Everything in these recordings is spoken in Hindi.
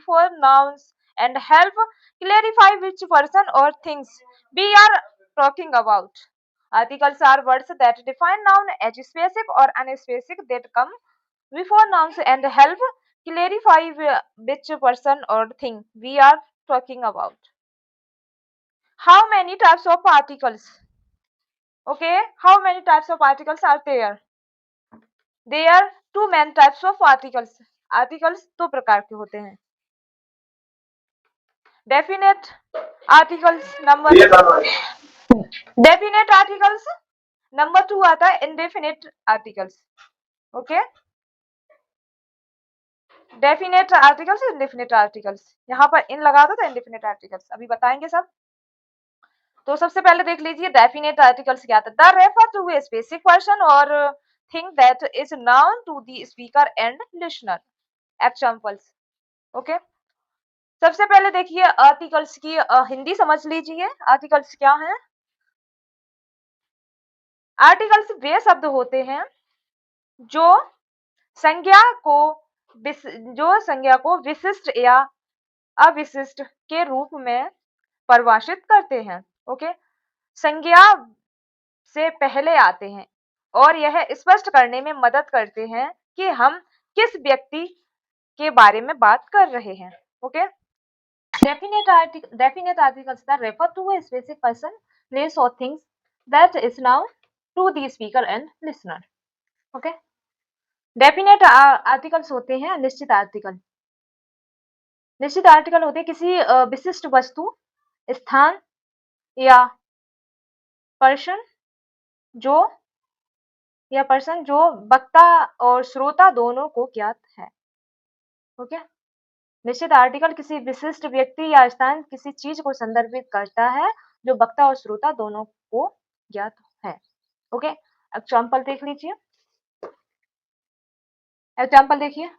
before nouns and help clarify which person or things we are talking about. Articles are words that define noun as specific or unspecific that come before nouns and help clarify which person or thing we are talking about. How many types of articles? Okay, how many types of articles are there? There are two main types of articles. Articles दो प्रकार के होते हैं. Definite articles number definite articles number 2 आता है indefinite articles. Okay, definite articles indefinite articles. यहाँ पर इन लगा दो तो indefinite articles. अभी बताएंगे सब. तो सबसे पहले देख लीजिए डेफिनेट आर्टिकल्स क्या था. The refer to a specific person और thing that is known to the speaker and listener. Examples. Okay, सबसे पहले देखिए आर्टिकल्स की हिंदी समझ लीजिए. आर्टिकल्स क्या हैं? आर्टिकल्स वे शब्द होते हैं जो संज्ञा को विशिष्ट या अविशिष्ट के रूप में परिभाषित करते हैं. ओके, संज्ञा से पहले आते हैं और यह स्पष्ट करने में मदद करते हैं कि हम किस व्यक्ति के बारे में बात कर रहे हैं. Okay, definite articles that refer to a specific person, place or things that is now to the speaker and listener. Okay, definite articles होते हैं निश्चित आर्टिकल. निश्चित आर्टिकल होते हैं किसी विशिष्ट वस्तु, स्थान या पर्सन जो वक्ता और श्रोता दोनों को ज्ञात है. ओके, निश्चित आर्टिकल किसी विशिष्ट व्यक्ति या स्थान किसी चीज को संदर्भित करता है जो वक्ता और श्रोता दोनों को ज्ञात है. ओके, एग्जाम्पल देख लीजिए. एग्जाम्पल देखिए.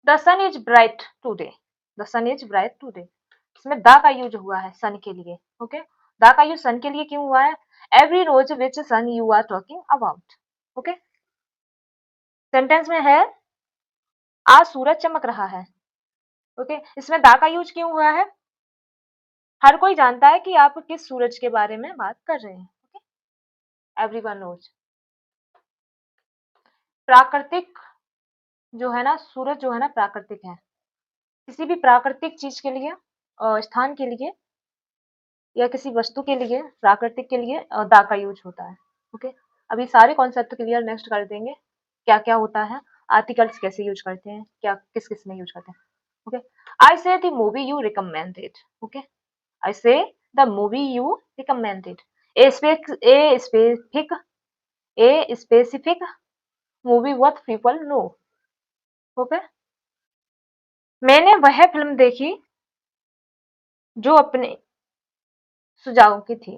The sun is bright today. The sun is bright today. इसमें द का यूज हुआ है सन के लिए. ओके, द का यूज सन के लिए क्यों हुआ है? Every rose which sun you are talking about. Okay, sentence में है आज सूरज चमक रहा है. ओके, इसमें दा का यूज क्यों हुआ है? हर कोई जानता है कि आप किस सूरज के बारे में बात कर रहे हैं. Okay, everyone knows. प्राकृतिक जो है ना, सूरज जो है ना प्राकृतिक है. किसी भी प्राकृतिक चीज के लिए, स्थान के लिए या किसी वस्तु के लिए, प्राकृतिक के लिए दा का यूज होता है. ओके, अभी सारे कॉन्सेप्ट क्लियर नेक्स्ट कर देंगे. क्या क्या होता है, आर्टिकल्स कैसे यूज करते हैं, क्या किस किस में यूज करते हैं. ओके, आई से the movie you recommended. Okay, I say the movie you recommended. A specific movie what people know. Okay? मैंने वह फिल्म देखी जो अपने सुझाव की थी.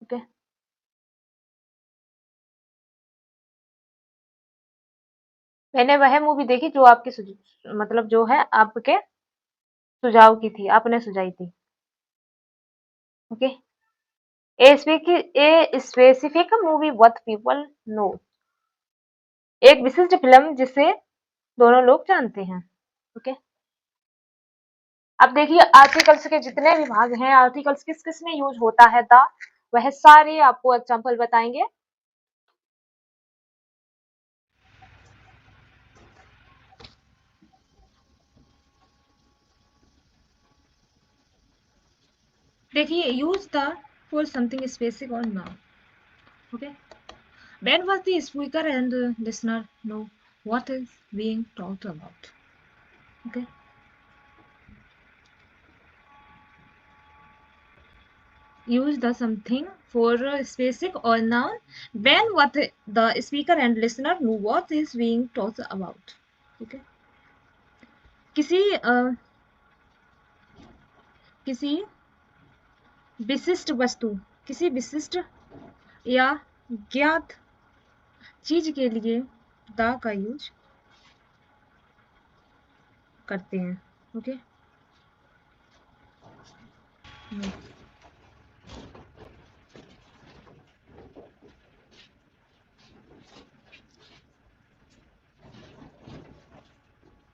ओके, मैंने वह मूवी देखी जो आपके मतलब जो है आपके सुझाव की थी, आपने सुझाई थी. Okay, a specific movie what people know. एक विशिष्ट फिल्म जिसे दोनों लोग जानते हैं. ओके, अब देखिए आर्टिकल्स के जितने भी भाग हैं, आर्टिकल्स किस किस में यूज होता है द, वह सारे आपको एग्जांपल बताएंगे. देखिए use the for something specific और known. Okay, when was the speaker and listener know what is being talked about. Okay, use the something for specific or noun when what the speaker and listener know what is being talked about. Okay, किसी विशिष्ट वस्तु, किसी विशिष्ट या ज्ञात चीज के लिए द का यूज करते हैं. ओके,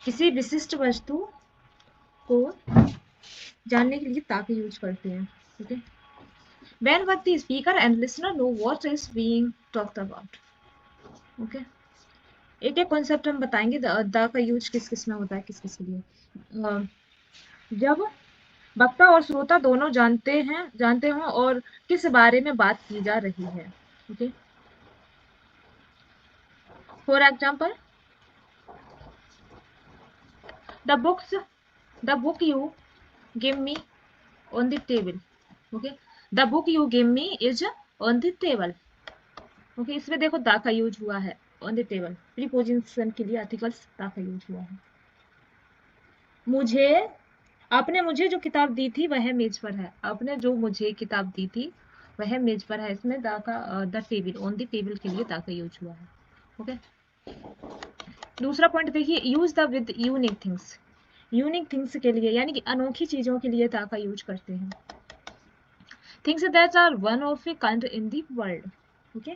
किसी विशिष्ट वस्तु को जानने के लिए ता का यूज करते हैं। Okay, when what the speaker and listener know what is being talked about। Okay, एक एक कॉन्सेप्ट हम बताएंगे द का यूज किस किस में होता है, किस किस के लिए। जब वक्ता और श्रोता दोनों जानते हों और किस बारे में बात की जा रही है। Okay, for example the book you give me on the table. Okay, the book you give me is on the table. Okay, इसमें देखो द का यूज हुआ है ऑन द टेबल, प्रीपोजिशन के लिए आर्टिकल्स द का यूज हुआ है। आपने मुझे जो किताब दी थी वह मेज पर है। आपने जो मुझे किताब दी थी वह मेज पर है, इसमें the table, on the table के लिए द का यूज हुआ है। ओके, दूसरा पॉइंट देखिए, use the with unique things. Unique things के लिए यानी कि अनोखी चीजों के लिए द का यूज करते हैं। Things that are one of a kind in the world. Okay,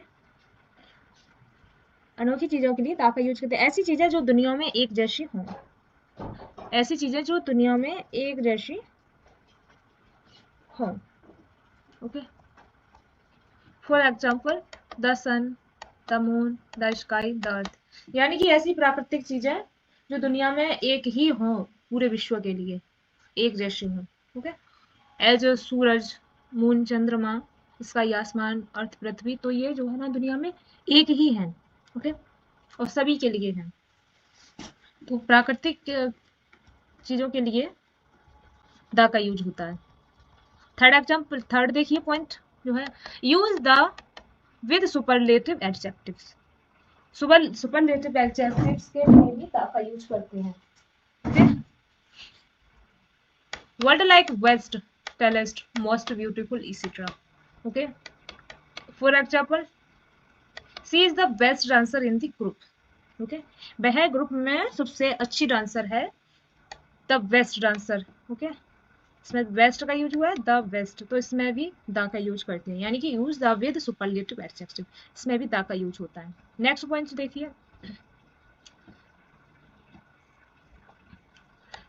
अनोखी चीजों के लिए द का यूज करते हैं। ऐसी चीजें जो दुनिया में एक जैसी हों, ऐसी चीजें जो दुनिया में एक जैसी हों। Okay, for example the sun, the moon, the sky, the earth. यानी कि ऐसी प्राकृतिक चीजें जो दुनिया में एक ही हों, पूरे विश्व के लिए एक जैसी हों। ओके, एज सूरज, मून, चंद्रमा, स्काई आसमान, अर्थ पृथ्वी, तो ये जो है ना दुनिया में एक ही है। ओके, और सभी के लिए है। तो प्राकृतिक चीजों के लिए द का यूज होता है। थर्ड एग्जाम्पल, थर्ड देखिए पॉइंट जो है, use the with superlative adjectives. Superlative adjectives के लिए भी द का यूज करते हैं। Word like best, tallest, most beautiful, etcetera. Okay, for example she is the best dancer in the group. Okay, वह ग्रुप में सबसे अच्छी डांसर है, द बेस्ट डांसर। ओके, इसमें बेस्ट का यूज हुआ है, द बेस्ट, तो इसमें भी द का यूज करते हैं, यानी कि use the with superlative adjective, इसमें भी द का यूज होता है। नेक्स्ट पॉइंट देखिए,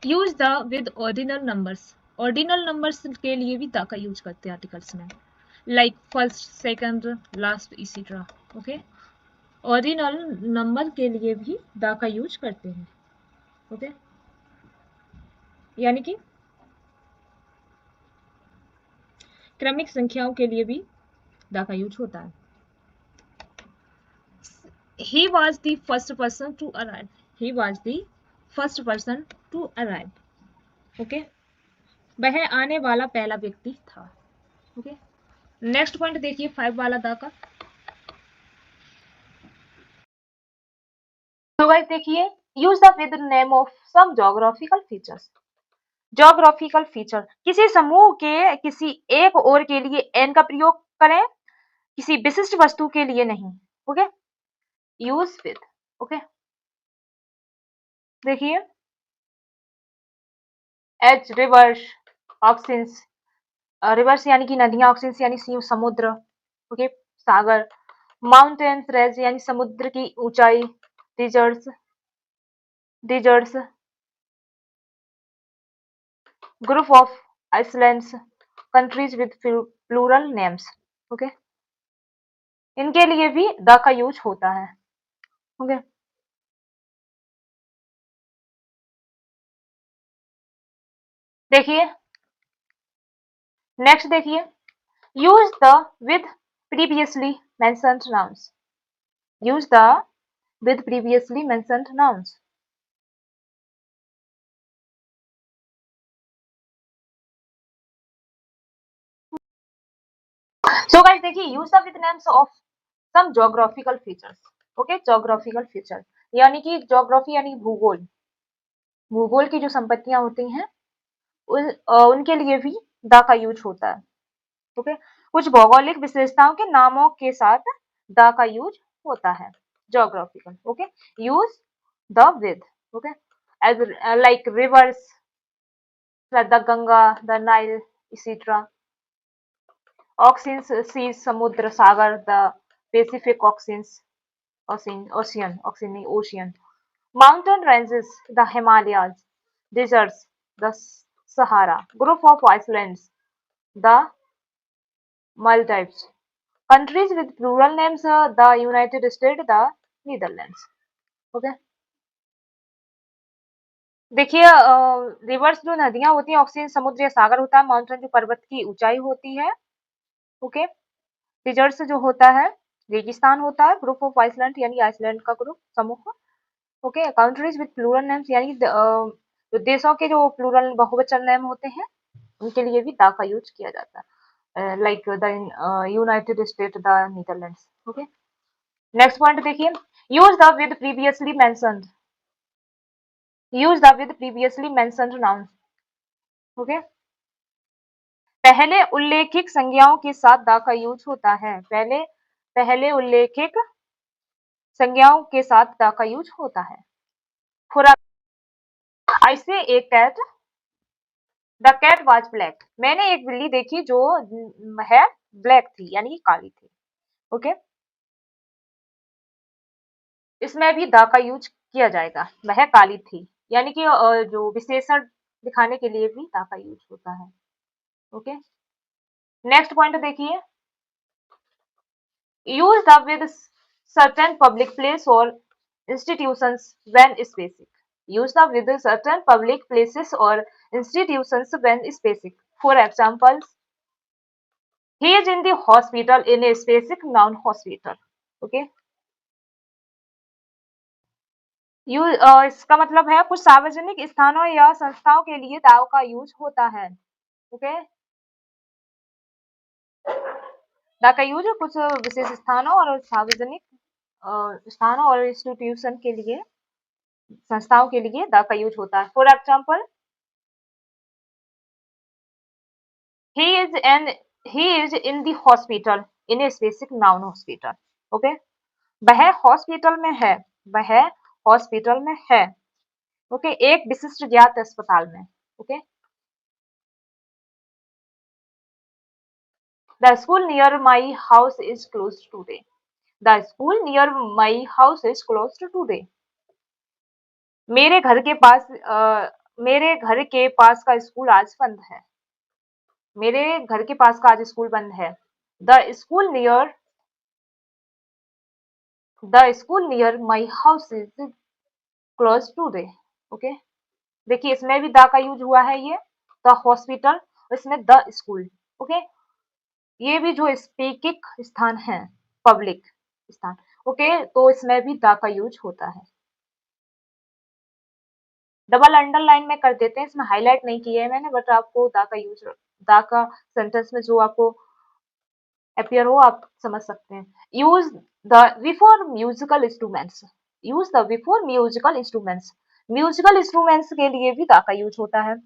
use the with ordinal numbers. Ordinal numbers के लिए भी द का यूज करते हैं आर्टिकल्स में, like first, second, last, etcetera. Okay, ordinal number के लिए भी द का यूज करते हैं। ओके, यानी कि क्रमिक संख्याओं के लिए भी द का यूज होता है। He was the first person to arrive. He was the first person to arrive. Okay, वह आने वाला पहला व्यक्ति था। ओके, नेक्स्ट पॉइंट देखिए 5 वाला द का। तो गाइस देखिए, use the with name of some geographical features. Geographical feature, किसी समूह के किसी एक और के लिए एन का प्रयोग करें, किसी विशिष्ट वस्तु के लिए नहीं। Okay, use with. ओके, देखिए, एच, रिवर्स, ऑक्सिन्स, रिवर्स यानी कि नदियां, ऑक्सिन्स यानी समुद्र। ओके, सागर, माउंटेन्स, रेज यानी समुद्र की ऊंचाई, deserts, deserts, group of islands, countries with plural names. Okay, इनके लिए भी द का यूज होता है। ओके, देखिए, नेक्स्ट देखिए, use the with previously mentioned nouns. Use the with previously mentioned nouns. So guys देखिए, use the with names of some geographical features. Okay, geographical feature यानी कि ज्योग्राफी यानी भूगोल, भूगोल की जो संपत्तियां होती हैं उनके लिए भी द का यूज होता है। ओके, कुछ भौगोलिक विशेषताओं के नामों के साथ द का यूज होता है, geographical. Okay, use the with. Okay, as like rivers, the Ganga, the Nile, etcetera. Oceans, seas, समुद्र, सागर, द पैसिफिक ऑक्सिन्स, ओशियन, नहीं ocean. Mountain ranges, the Himalayas. Deserts, the Sahara. Group of islands, the Maldives. Countries with plural names, the United States, the Netherlands. Okay, देखिए रिवर्स जो नदियां होती हैं, ऑक्सीजन समुद्र या सागर होता है, माउंटेन जो पर्वत की ऊंचाई होती है, ओके, डिजर्ट्स जो होता है रेगिस्तान होता है, ग्रुप ऑफ आइसलैंड यानी आइसलैंड का ग्रुप समूह, okay, countries with plural names यानी जो देशों के जो प्लूरल बहुवचन नेम होते हैं उनके लिए भी द का यूज किया जाता है, like the United State, the Netherlands, okay. Next point देखिए, use the with previously mentioned, use the with previously mentioned noun, okay. पहले उल्लेखित संज्ञाओं के साथ द का यूज होता है, पहले पहले उल्लेखित संज्ञाओं के साथ द का यूज होता है। फॉर आई से a cat, the cat was black, मैंने एक बिल्ली देखी जो है ब्लैक थी यानी कि काली थी, ओके। इसमें भी द का यूज किया जाएगा, वह काली थी यानी कि जो विशेषण दिखाने के लिए भी द का यूज होता है, ओके। नेक्स्ट पॉइंट देखिए, use the with certain public place or institutions when specific. Use the with certain public places or institutions when specific. For example, he is in the hospital in a specific noun hospital. Okay. इसका मतलब है कुछ सार्वजनिक स्थानों या संस्थाओं के लिए दाव का यूज होता है, ओके। दा का यूज कुछ विशेष स्थानों और सार्वजनिक स्थानों और इंस्टीट्यूशन के लिए, संस्थाओं के लिए द का यूज होता है। For example, he is an he is in the hospital in a specific noun hospital, okay. वह हॉस्पिटल में है, वह हॉस्पिटल में है, ओके, एक विशिष्ट ज्ञात अस्पताल में, okay. The school near my house is closed today, the school near my house is closed today, मेरे घर के पास मेरे घर के पास का स्कूल आज बंद है, मेरे घर के पास का आज स्कूल बंद है। The school near my house is close today, okay. देखिए इसमें भी द का यूज हुआ है, ये द हॉस्पिटल, इसमें द स्कूल, ओके। ये भी जो स्पीकिंग स्थान है, पब्लिक स्थान, ओके, तो इसमें भी द का यूज होता है। डबल अंडरलाइन में कर देते हैं, इसमें हाईलाइट नहीं किया है मैंने, बट आपको द का यूज, द का सेंटेंस में जो आपको अपीयर हो आप समझ सकते हैं। Use the before musical instruments, use the before musical instruments, musical instruments के लिए भी द का यूज होता है,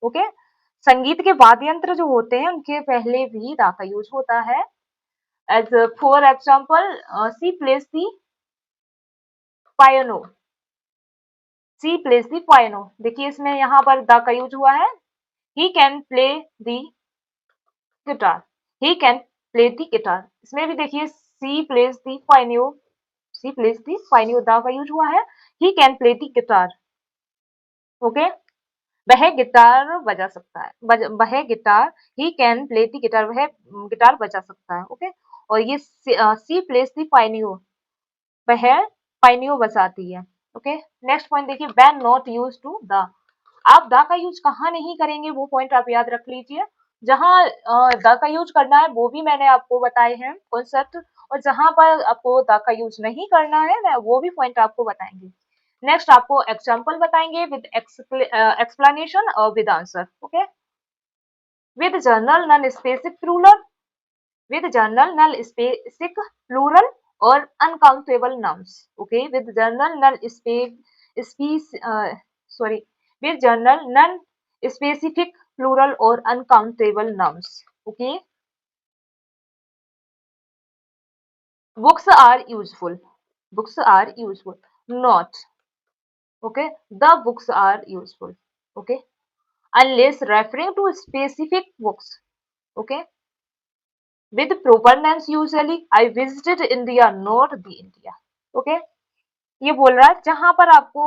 ओके। संगीत के वाद्य यंत्र जो होते हैं उनके पहले भी द का यूज होता है। As for example, she plays the piano, she plays the piano, देखिए इसमें यहाँ पर द का यूज हुआ है। He can play the guitar, he can play the guitar, इसमें भी देखिए she plays the piano, she plays the piano, the का यूज हुआ है। He can play the guitar, okay, वह गिटार बजा सकता है, वह guitar, he can play the guitar, वह गिटार बजा सकता है, ओके। और ये सी प्लेस दी पायनो, वह पायनियो बजाती है, ओके। नेक्स्ट पॉइंट देखिए, when not use to the, आप द का यूज कहाँ नहीं करेंगे वो पॉइंट आप याद रख लीजिए। जहाँ द का यूज करना है वो भी मैंने आपको बताए हैं कॉन्सेप्ट, और जहां पर आपको द का यूज नहीं करना है मैं वो भी पॉइंट आपको बताएंगे। नेक्स्ट आपको एग्जाम्पल बताएंगे विद एक्सप्लेनेशन और with answer, okay. With journal non specific plural, with journal null specific plural or uncountable nouns, okay, with journal null sorry, with journal non specific plural or uncountable nouns, okay. Books are useful, books are useful, not, okay, the books are useful, okay, unless referring to specific books, okay. With proper names usually I visited India, not the India, okay. ये बोल रहा है जहां पर आपको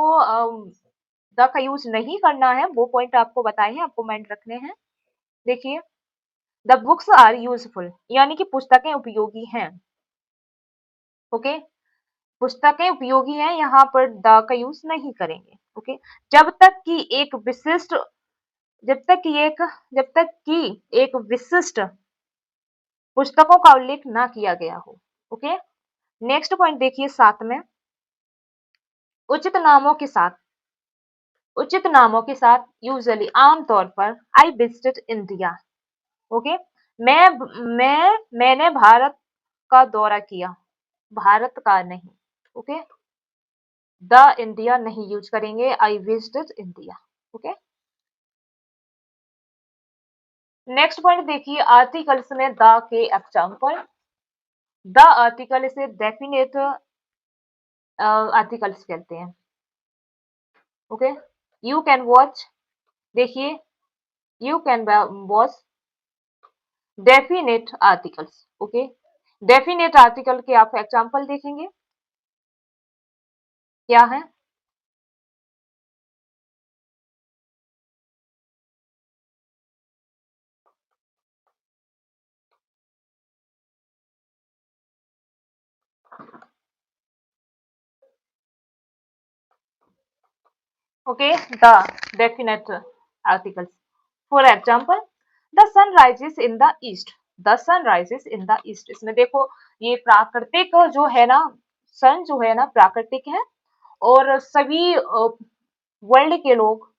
द का यूज नहीं करना है वो पॉइंट आपको बताए हैं, आपको माइंड रखने हैं। देखिए, द बुक्स आर यूजफुल, यानी कि पुस्तकें उपयोगी हैं। ओके, पुस्तकें उपयोगी हैं, यहाँ पर द का यूज नहीं करेंगे। ओके, जब तक कि एक विशिष्ट जब तक कि एक जब तक कि एक विशिष्ट पुस्तकों का उल्लेख ना किया गया हो। ओके, नेक्स्ट पॉइंट देखिए 7 में, उचित नामों के साथ यूजुअली आमतौर पर आई विजिटेड इंडिया। ओके, मैंने भारत का दौरा किया, भारत का नहीं। ओके, द इंडिया नहीं यूज करेंगे, I visited India. Okay, next point देखिए, आर्टिकल्स में द के एग्जाम्पल। द आर्टिकल इसे डेफिनेट आर्टिकल्स कहते हैं। ओके, यू कैन वॉच, देखिए, you can watch definite articles. Okay, definite article के आप एग्जाम्पल देखेंगे क्या है। Okay, the definite articles, for example, the sun rises in the east, the sun rises in the east. इसमें देखो, ये प्राकृतिक जो है ना, सन जो है ना प्राकृतिक है, और सभी वर्ल्ड के लोग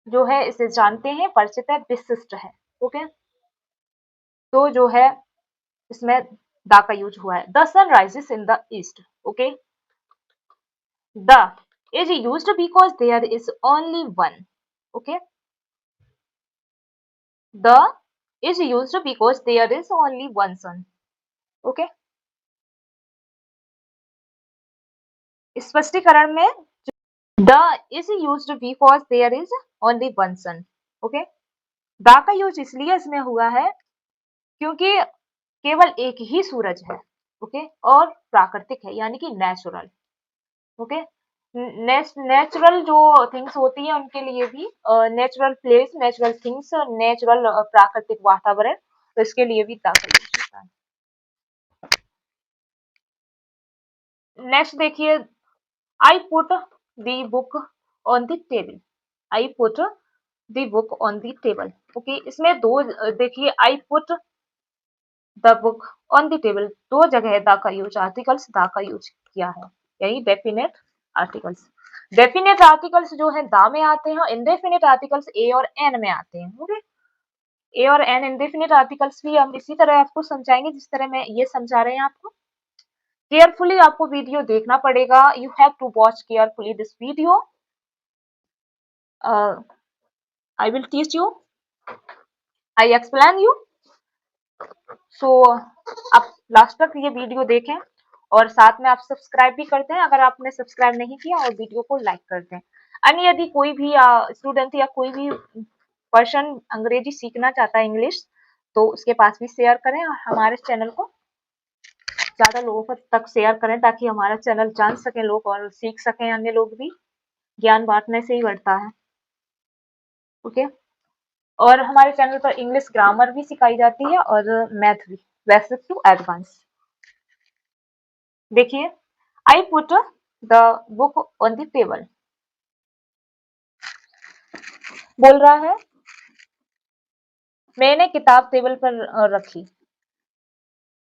जो है इसे जानते हैं, परिचित है, विशिष्ट है। ओके, तो जो है इसमें द का यूज हुआ है, the sun rises in the east. Okay, the is used because there is only one. Okay, the is used because there is only one sun. Okay, स्पष्टीकरण में the is used because there is only one sun. Okay, the का यूज इसलिए इसमें हुआ है क्योंकि केवल एक ही सूरज है। ओके, और प्राकृतिक है, यानी कि नेचुरल। ओके, नेचुरल जो थिंग्स होती है उनके लिए भी, natural place, natural things, natural प्राकृतिक वातावरण, तो इसके लिए भी दाखिल होता है। नेक्स्ट देखिए, I put the book on the table, I put the book on the table. Okay, इसमें दो देखिए, I put the book on the table, दो जगह द का यूज, आर्टिकल्स द का यूज किया है, यही डेफिनेट आर्टिकल्स। डेफिनेट आर्टिकल्स जो है द में आते हैं, इनडेफिनेट आर्टिकल्स ए और एन में आते हैं। ओके, ए और एन इनडेफिनेट आर्टिकल्स भी हम इसी तरह आपको समझाएंगे जिस तरह मैं ये समझा रहे हैं आपको। केयरफुली आपको वीडियो देखना पड़ेगा, you have to watch carefully this video, I will teach you, I explain you. So आप लास्ट तक ये वीडियो देखें, और साथ में आप सब्सक्राइब भी करते हैं अगर आपने सब्सक्राइब नहीं किया, और वीडियो को लाइक करते हैं। अन्य यदि कोई भी स्टूडेंट या कोई भी पर्सन अंग्रेजी सीखना चाहता है, इंग्लिश, तो उसके पास भी शेयर करें, और हमारे चैनल को ज्यादा लोगों तक शेयर करें, ताकि हमारा चैनल जान सकें लोग और सीख सकें अन्य लोग भी। ज्ञान बांटने से ही बढ़ता है। ओके, और हमारे चैनल पर इंग्लिश ग्रामर भी सिखाई जाती है, और मैथ भी, बेसिक टू एडवांस। देखिए, I put the book on the table, बोल रहा है मैंने किताब टेबल पर रखी।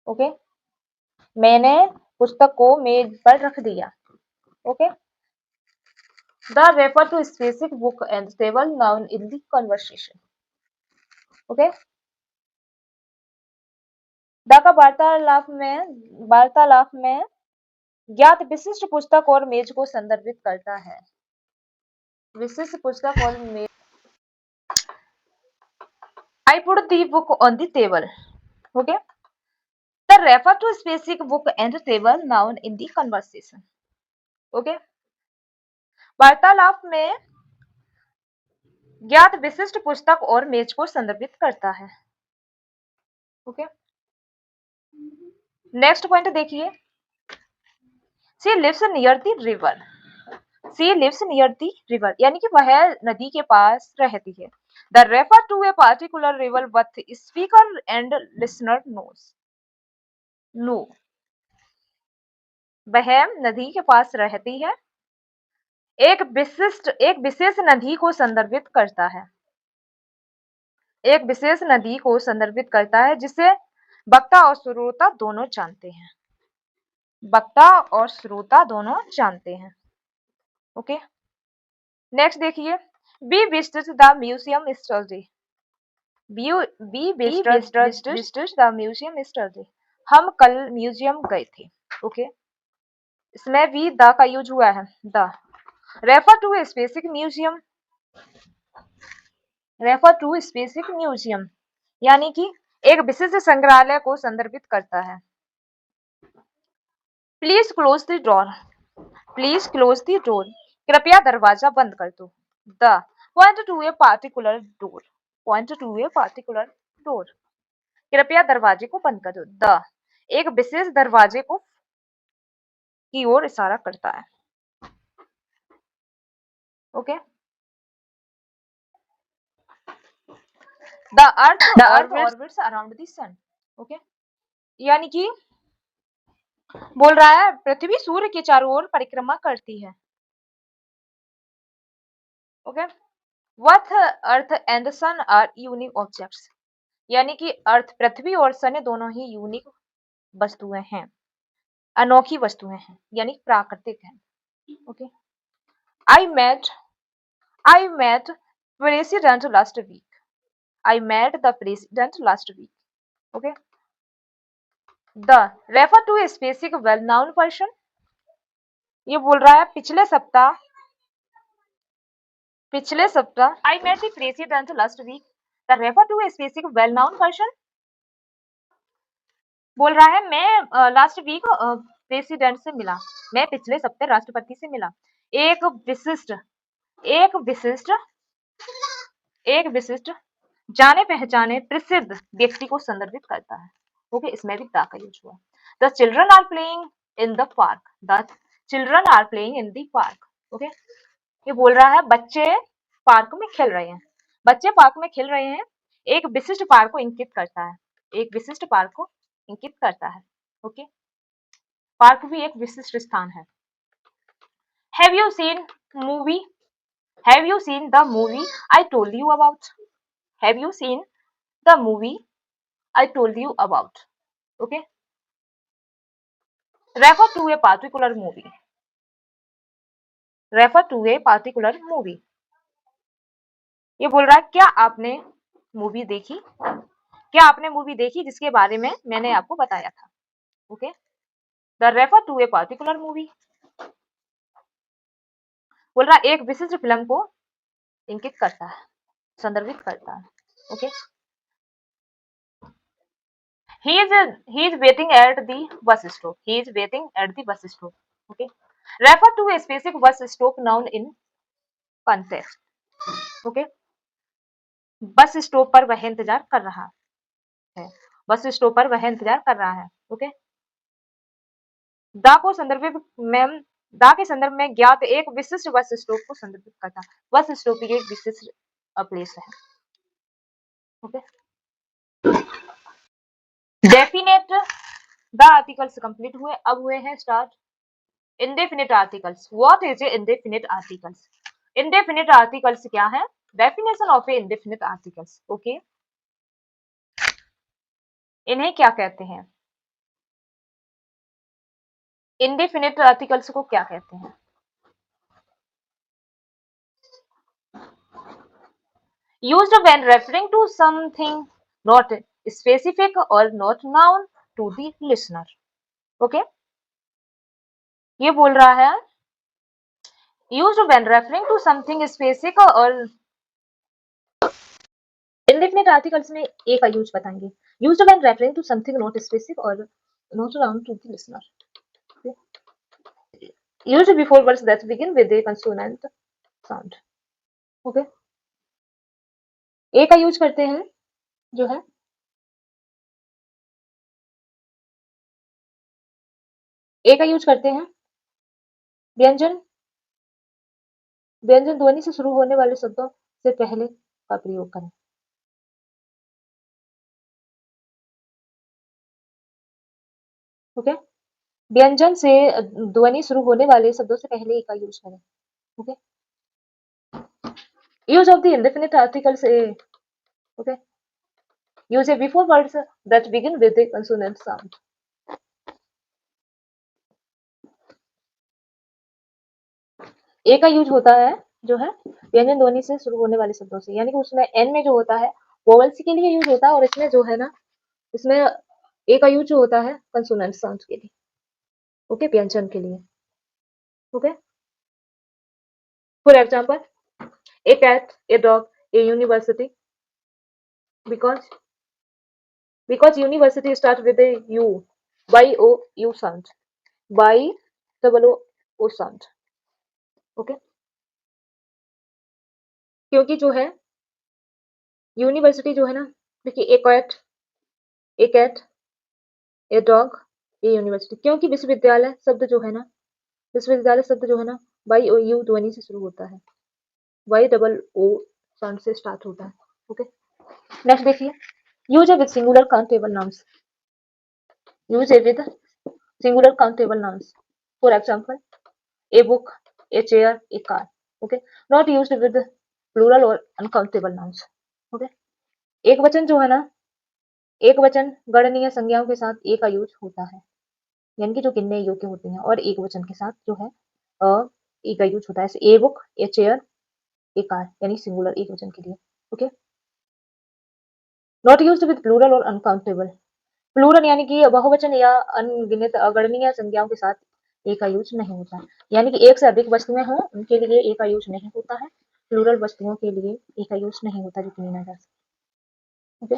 ओके, मैंने पुस्तक को मेज पर रख दिया। Okay, the refer to specific book and table noun in the conversation. Okay, the का वार्तालाप में ज्ञात विशिष्ट पुस्तक और मेज को संदर्भित करता है। विशिष्ट पुस्तक और मेज, I put the book on the table. Okay, the refer to specific book and table noun in the conversation. Okay, वार्तालाप में ज्ञात विशिष्ट पुस्तक और मेज को संदर्भित करता है। ओके, नेक्स्ट पॉइंट देखिए, she lives near the river, she lives near the river, यानी कि वह नदी के पास रहती है। The refer to a particular river what speaker and listener knows, no, वह नदी के पास रहती है, एक विशेष नदी को संदर्भित करता है, एक विशेष नदी को संदर्भित करता है जिसे वक्ता और श्रोता दोनों जानते हैं, वक्ता और श्रोता दोनों जानते हैं। ओके, नेक्स्ट देखिए, we visited the museum yesterday, we visited the museum yesterday, हम कल म्यूजियम गए थे। ओके, इसमें भी द का यूज हुआ है, the. Refer to a specific museum, refer to specific museum, यानी कि एक विशिष्ट संग्रहालय को संदर्भित करता है। Please close the door, please close the door, कृपया दरवाजा बंद कर दो। The point to a particular door, point to a particular door, कृपया दरवाजे को बंद कर दो। द एक विशेष दरवाजे को की ओर इशारा करता है। Okay, the earth orbits around the sun, okay, यानी कि बोल रहा है पृथ्वी सूर्य के चारों ओर परिक्रमा करती है। Okay, what earth and sun are unique objects, यानी कि अर्थ, पृथ्वी और सन दोनों ही यूनिक वस्तुएं हैं, अनोखी वस्तुएं हैं, यानी प्राकृतिक हैं। Okay, I met president last week, I met the president last week. Okay, the refer to a specific well known person, ये बोल रहा है पिछले सप्ताह I met the president last week, the refer to a specific well known person, बोल रहा है मैं लास्ट वीक प्रेसिडेंट से मिला, मैं पिछले सप्ताह राष्ट्रपति से मिला। एक विशिष्ट एक विशिष्ट एक विशिष्ट जाने पहचाने प्रसिद्ध व्यक्ति को संदर्भित करता है। ओके, इसमें भी द का यूज हुआ। The children are playing in the park, the children are playing in the park. Okay, ये बोल रहा है बच्चे पार्क में खेल रहे हैं, बच्चे पार्क में खेल रहे हैं, एक विशिष्ट पार्क को इंगित करता है, एक विशिष्ट पार्क को इंगित करता है। ओके, पार्क भी एक विशिष्ट स्थान है। Have you seen movie, have you seen the movie I told you about, have you seen the movie I told you about. Okay, refer to a particular movie, refer to a particular movie, ये बोल रहा है क्या आपने मूवी देखी, क्या आपने मूवी देखी जिसके बारे में मैंने आपको बताया था। Okay, the refer to a particular movie, बोल रहा है एक विशिष्ट फिल्म को इंगित करता है, संदर्भित करता है। Okay, he is waiting at the bus stop, he is waiting at the bus stop. Okay, refer to a specific bus stop noun in context. Okay, bus stop पर वह इंतजार कर रहा है, बस स्टॉप पर वह इंतजार कर रहा है। ओके, दा को संदर्भित में, दा के संदर्भ में ज्ञात एक विशिष्ट बस स्टॉप को संदर्भित करता है, बस स्टॉप की एक विशिष्ट प्लेस है। Okay, definite the articles complete हुए, अब हुए हैं start indefinite articles. What is a indefinite articles, indefinite articles क्या है, definition of A indefinite articles. Okay, इन्हें क्या कहते हैं, इंडेफिनिट आर्टिकल्स को क्या कहते हैं। Used when referring to something not specific or not known to the listener. Okay, ये बोल रहा है used when referring to something specific और indefinite articles में एक का यूज बताएंगे, used when referring to something not specific or not known to the listener. Okay? Used before words that begin with a consonant sound. Okay, ए का यूज करते हैं जो है ए का यूज करते हैं व्यंजन व्यंजन ध्वनि से शुरू होने वाले शब्दों से पहले का प्रयोग करें। ओके, व्यंजन से ध्वनि शुरू होने वाले शब्दों से पहले का यूज करें। Okay, use of the indefinite articles a, okay, use a before words that begin with the consonant sound। ए का यूज होता है जो है व्यंजन ध्वनि से शुरू होने वाले शब्दों से, यानी कि उसमें एन में जो होता है वोवेल्स के लिए यूज होता है, और इसमें जो है ना इसमें ए का यूज जो होता है कंसोनेंट साउंड के लिए। ओके, व्यंजन के लिए। Okay, for example a cat, a dog, a university, because university start with a u, y o u sound, y double o sound। Okay, क्योंकि जो है यूनिवर्सिटी जो है ना, देखिए a cat, a dog, a university, क्योंकि विश्वविद्यालय शब्द जो है ना, विश्वविद्यालय शब्द जो है ना वाई ओ यू ध्वनि से शुरू होता है, वाई डबल ओ साउंड से स्टार्ट होता है। ओके, नेक्स्ट देखिए, use with singular countable nouns, use with singular countable nouns, for example a book, a chair, a car. Okay, not used with plural और अनकाउंटेबल नाउन्स। ओके, एक वचन जो है ना, एक वचन गणनीय संज्ञाओं के साथ ए का यूज होता है, यानी कि जो गिनने योग्य होते हैं, और एक वचन के साथ जो है ए का यूज होता है, जैसे a book, a chair, a car, यानी सिंगुलर एक वचन के लिए। Okay, not used with plural और अनकाउंटेबल, प्लूरल यानी कि बहुवचन या अनगिनत अगणनीय संज्ञाओं के साथ ए का यूज नहीं होता, यानी कि एक से अधिक वस्तुएं हों उनके लिए ए का यूज नहीं होता है, प्लूरल वस्तुओं के लिए ए का यूज नहीं होता जो गिना जा सकता। ओके,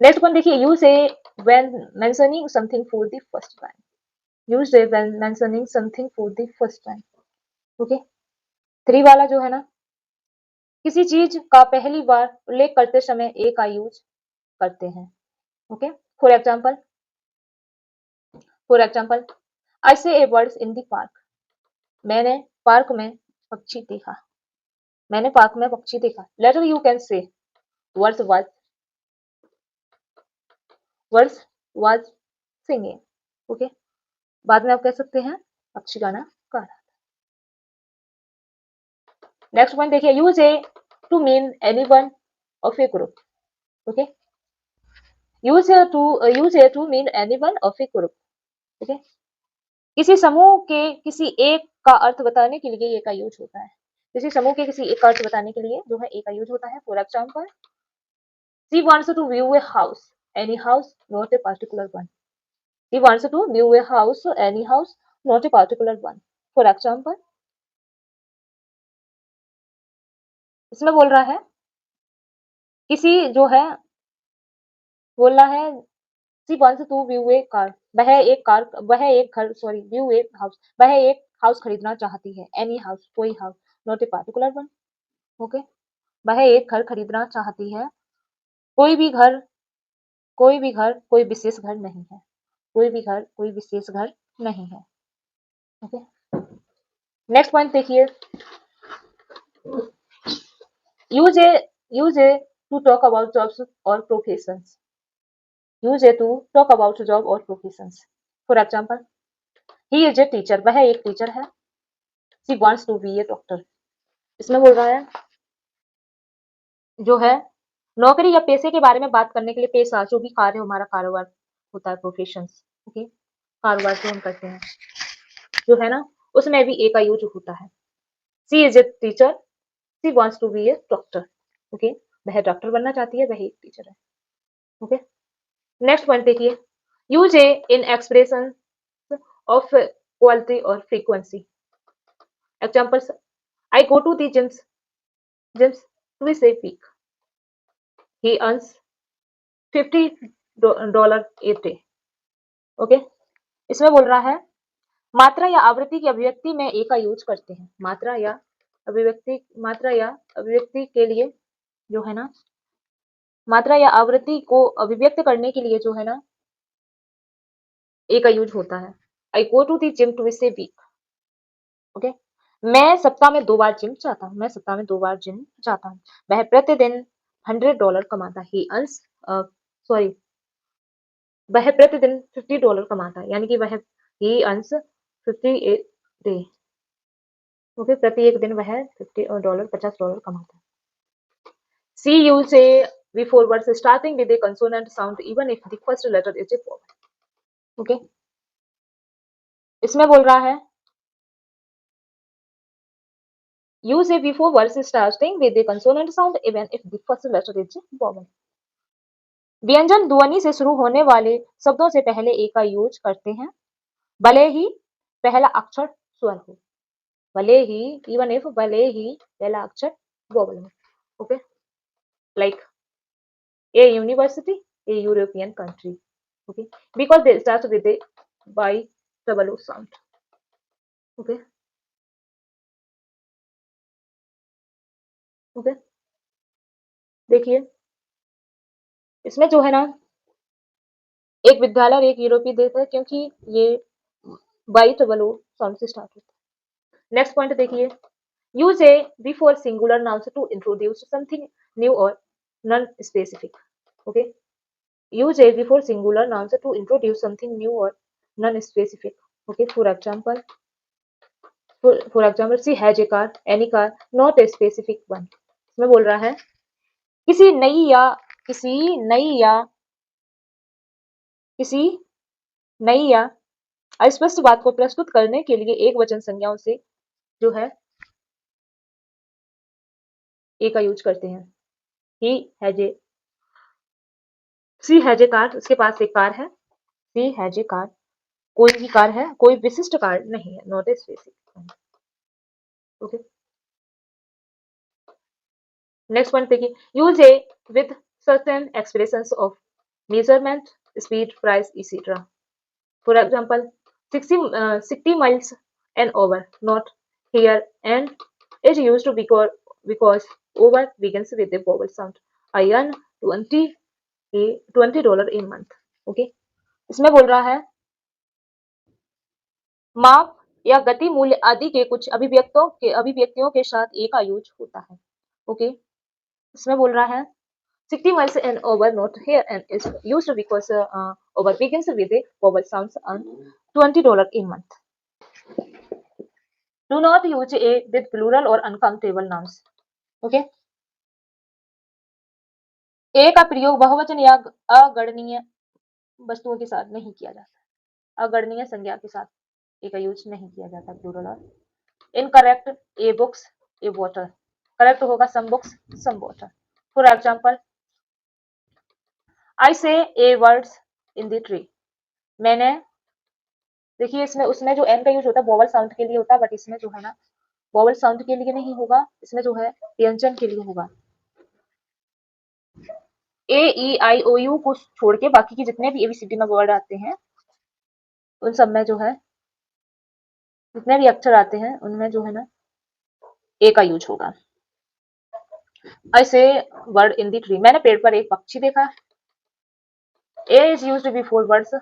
नेक्स्ट वन देखिए, use A when mentioning something for the first time, use A when mentioning something for the first time. Okay, three वाला जो है ना, किसी चीज का पहली बार उल्लेख करते समय ए का यूज करते हैं। ओके, फॉर एग्जांपल, आई से a birds in the park, मैंने पार्क में पक्षी देखा, मैंने पार्क में पक्षी देखा। Later you can see words was singing. Okay, बाद में आप कह सकते हैं पक्षी गाना गा रहा। नेक्स्ट पॉइंट देखिए, use a to mean anyone of a group. Okay, use a to mean anyone of a group. Okay, किसी समूह के किसी एक का अर्थ बताने के लिए ए का यूज होता है, किसी समूह के किसी एक का अर्थ बताने के लिए जो है ए का यूज होता है। For example, she wants to view a house, any house, not a particular one. She wants to view a house, any house, not a particular one. For example, इसमें बोल रहा है किसी जो है बोल रहा है she wants to view a car, वह एक घर, सॉरी, व्यू ए हाउस, वह एक हाउस खरीदना चाहती है, एनी हाउस, कोई house, not a particular one. Okay, वह एक घर खरीदना चाहती है, कोई भी घर, कोई विशेष घर नहीं है, कोई भी घर, कोई विशेष घर नहीं है। ओके, नेक्स्ट पॉइंट देखिए, use a to talk about jobs और professions, use a to talk about job और professions. For example, he is a teacher, वह एक टीचर है। She wants to be a doctor, इसमें बोल रहा है जो है नौकरी या पेशे के बारे में बात करने के लिए, पेशा जो भी कार्य हमारा कारोबार होता है, प्रोफेशंस। ओके, कारोबार जो हम करते हैं जो है ना, उसमें भी ए का यूज होता है। She is a teacher, she wants to be a doctor. Okay, वह डॉक्टर बनना चाहती है, वह एक टीचर है। ओके, नेक्स्ट पॉइंट देखिए, use a in expression of quality और frequency. Examples, I go to the gyms twice a week, he earns $50 a day. Okay, इसमें बोल रहा है मात्रा या आवृत्ति की अभिव्यक्ति में ए का यूज करते हैं, मात्रा या अभिव्यक्ति के लिए जो है ना, मात्रा या आवृत्ति को अभिव्यक्त करने के लिए जो है ना ए का यूज होता है। I go to the gym twice a week, okay. मैं सप्ताह में 2 बार जिम जाता हूँ, मैं सप्ताह में 2 बार जिम जाता हूँ। वह प्रतिदिन $100 कमाता है। ही अर्न्स सॉरी वह प्रतिदिन $50 कमाता है, यानी कि वह ही अर्न्स 50 ए डे। ओके, प्रति एक दिन वह $50 कमाता है। सी use A before words starting with a consonant sound even if the first letter is a vowel. Okay, इसमें बोल रहा है use a before words starting with a consonant sound even if the first letter is a vowel. व्यंजन ध्वनि से शुरू होने वाले शब्दों से पहले ए का यूज करते हैं, भले ही पहला अक्षर स्वर हो, भले ही इवन इफ भले ही पहला अक्षर वोवल हो। Okay, like a university, a European country. Okay, because they start with a by double O sound. Okay okay, देखिए इसमें जो है ना एक विद्यालय और एक यूरोपीय देश है, क्योंकि ये बाई डबल ओ साउंड से स्टार्ट होता है। नेक्स्ट पॉइंट देखिए, use a before singular nouns to introduce something new or non-specific. Okay, use a before singular nouns to introduce something new or non-specific. Okay, for example she has a car, any car, not a specific one. इसमें बोल रहा है किसी नई या किसी नई या किसी नई या अस्पष्ट बात को प्रस्तुत करने के लिए एक वचन संज्ञाओं से जो है ए का यूज करते हैं। He has a she has a car, उसके पास एक कार है। सी हैज ए कार, कोई भी कार है, कोई विशिष्ट कार नहीं है, not a specific. Okay, next point देखिए, use a with certain expressions of measurement, speed, price etcetera. For example 60 miles an hour, not here, and is used because over begins with a vowel sound. I earn 20 a month. Okay, इसमें बोल रहा है माप या गति मूल्य आदि के कुछ अभिव्यक्तियों के साथ ए का यूज होता है। ओके, इसमें बोल रहा है 60 miles an hour, not here, and is used because over begins with a vowel sounds on $20 a month. Do not use a with plural or uncountable nouns. Okay, ए का प्रयोग बहुवचन या अगणनीय वस्तुओं के साथ नहीं किया जाता, अगणनीय संज्ञा के साथ ए का यूज नहीं किया जाता प्लूरल और। Incorrect, a books, a water. Correct होगा some books, some water. For example I से a words in the tree. मैंने, देखिए इसमें उसमें जो एन का यूज होता है वोवल साउंड के लिए होता है, बट इसमें जो है ना वोवल साउंड के लिए नहीं होगा, इसमें जो है व्यंजन के लिए होगा। ए ई आई ओ यू को छोड़ के बाकी के जितने भी एबीसीडी में वर्ड आते हैं उन सब में जो है जितने भी अक्षर आते हैं उनमें जो है ना ए का यूज होगा। आई से वर्ड इन द ट्री, मैंने पेड़ पर एक पक्षी देखा। A is used before words.